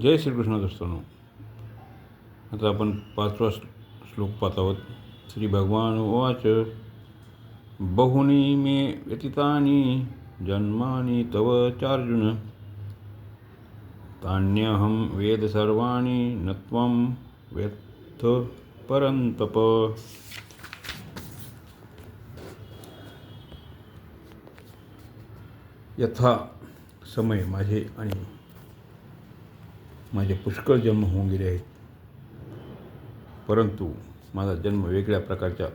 जय श्रीकृष्ण दोस्तांनो. आता आपण 5वा श्लोक पाहत आहोत. श्री भगवान उवाच बहुनी मे व्यतीतानि जन्मानि तव चार्जुन तान्यहं वेद सर्वाणि न त्वं वेत्थ परन्तप. यथा समय माझे पुष्कळ जन्म होऊन गेले आहेत, परंतु माझा जन्म वेगळ्या प्रकारचा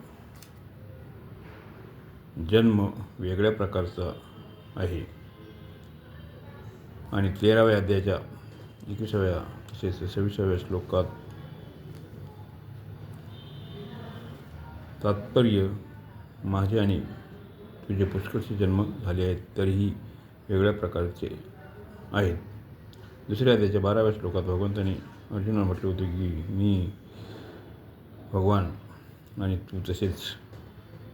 आहे. आणि 13व्या अध्यायाच्या 21व्या तसेच 26व्या श्लोकात तात्पर्य माझे आणि तुझे पुष्कळचे जन्म झाले आहेत, तरीही वेगळ्या प्रकारचे आहेत. दुसऱ्या अध्यायाच्या 12व्या श्लोकात भगवंतांनी अर्जुनाला म्हटले होते की मी भगवान आणि तू तसेच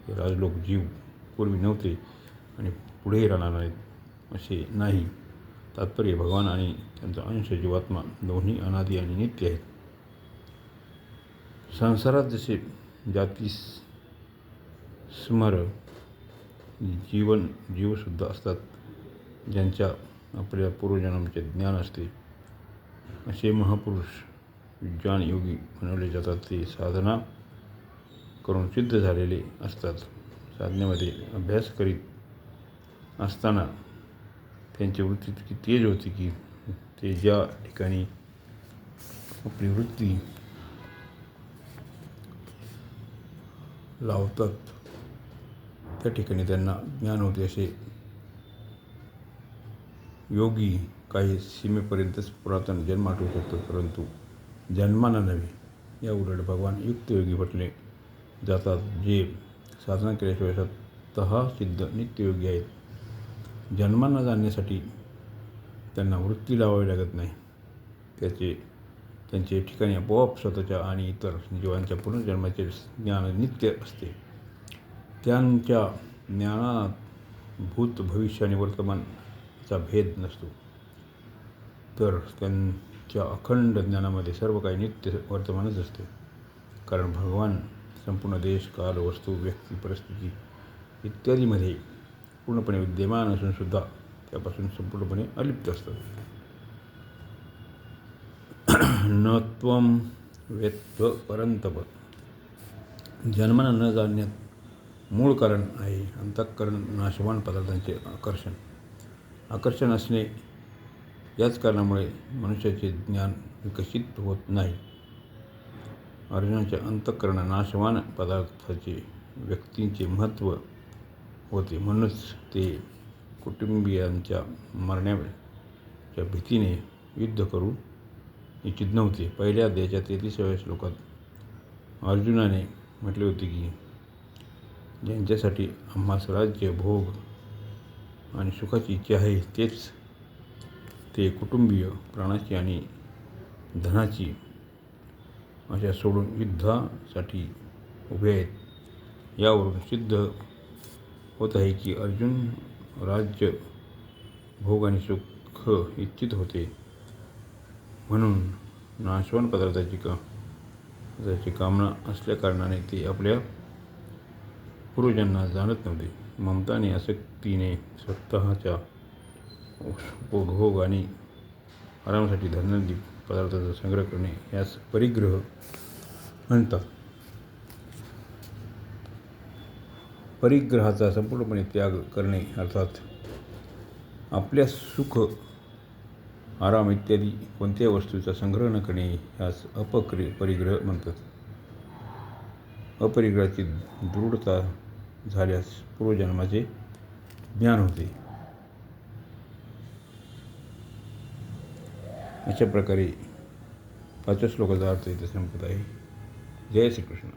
हे राजलोक जीव पूर्वी नव्हते आणि पुढेही राहणार नाहीत असे नाही. तात्पर्य भगवान आणि त्यांचा अंश जीवात्मा दोन्ही अनादी आणि नित्य आहेत. संसारात जसे जाती स्मर जीवसुद्धा असतात, ज्यांच्या आपल्या पूर्वजन्माचे ज्ञान असते, असे महापुरुष विद्वान योगी बनवले जातात. ते साधना करून सिद्ध झालेले असतात. साधनेमध्ये अभ्यास करीत असताना त्यांची वृत्ती इतकी तेज होती की ते ज्या ठिकाणी आपली वृत्ती लावतात त्या ठिकाणी त्यांना ज्ञान होते. असे योगी काही सीमेपर्यंतच पुरातन जन्म आठवू शकतो, परंतु जन्मांना नव्हे. या उलट भगवान युक्त योगी म्हटले जातात, जे साधना केल्याशिवाय स्वतः सिद्ध नित्ययोगी आहेत. जन्मांना जाणण्यासाठी त्यांना वृत्ती लावावी लागत नाही. त्यांचे ठिकाणी आपोआप स्वतःच्या आणि इतर जीवांच्या पुनर्जन्माचे ज्ञान नित्य असते. त्यांच्या ज्ञानात भूत, भविष्य आणि वर्तमानाचा भेद नसतो, तर त्यांच्या अखंड ज्ञानामध्ये सर्व काही नित्य वर्तमानच असते. कारण भगवान संपूर्ण देश, काल, वस्तू, व्यक्ती, परिस्थिती इत्यादीमध्ये पूर्णपणे विद्यमान असून सुद्धा त्यापासून संपूर्णपणे अलिप्त असतात. न त्वं वेत्थ परन्तप. जन्मांना न जाणण्यात मूळ कारण आहे अंतःकरण नाशवान पदार्थांचे आकर्षण असणे. याच कारणामुळे मनुष्याचे ज्ञान विकसित होत नाही. अर्जुनाच्या अंतःकरण नाशवान पदार्थाचे व्यक्तींचे महत्त्व होते, म्हणूनच ते कुटुंबियांच्या मरण्याच्या भीतीने युद्ध करू इच्छित नव्हते. पहिल्या अध्यायाच्या 33व्या श्लोकात अर्जुनाने म्हटले होते की ज्यांच्यासाठी आम्हास राज्य, भोग आणि सुखाची इच्छा आहे, ते कुटुंबीय, प्राणाची आणि धनाची आशा सोडून युद्धासाठी उभे आहेत. यावरून सिद्ध होत आहे की अर्जुन राज्य, भोग आणि सुख इच्छित होते, म्हणून नाशवान पदार्थाची कामना असल्याकारणाने ते आपल्या पूर्वजांना जाणत नव्हते. ममता आणि आसक्तीने स्वतःच्या उपभोग आणि आरामासाठी धनादी पदार्थांचा संग्रह करणे यास परिग्रह म्हणतात. परिग्रहाचा संपूर्णपणे त्याग करणे अर्थात आपल्या सुख, आराम इत्यादी कोणत्याही वस्तूचा संग्रह न करणे यास अपरिग्रह म्हणतात. अपरिग्रहाची दृढता झाल्यास पूर्वजन्माचे ज्ञान होते. अशा प्रकारे 5व्या श्लोकाचा अर्थ इथे संपत आहे. जय श्रीकृष्ण.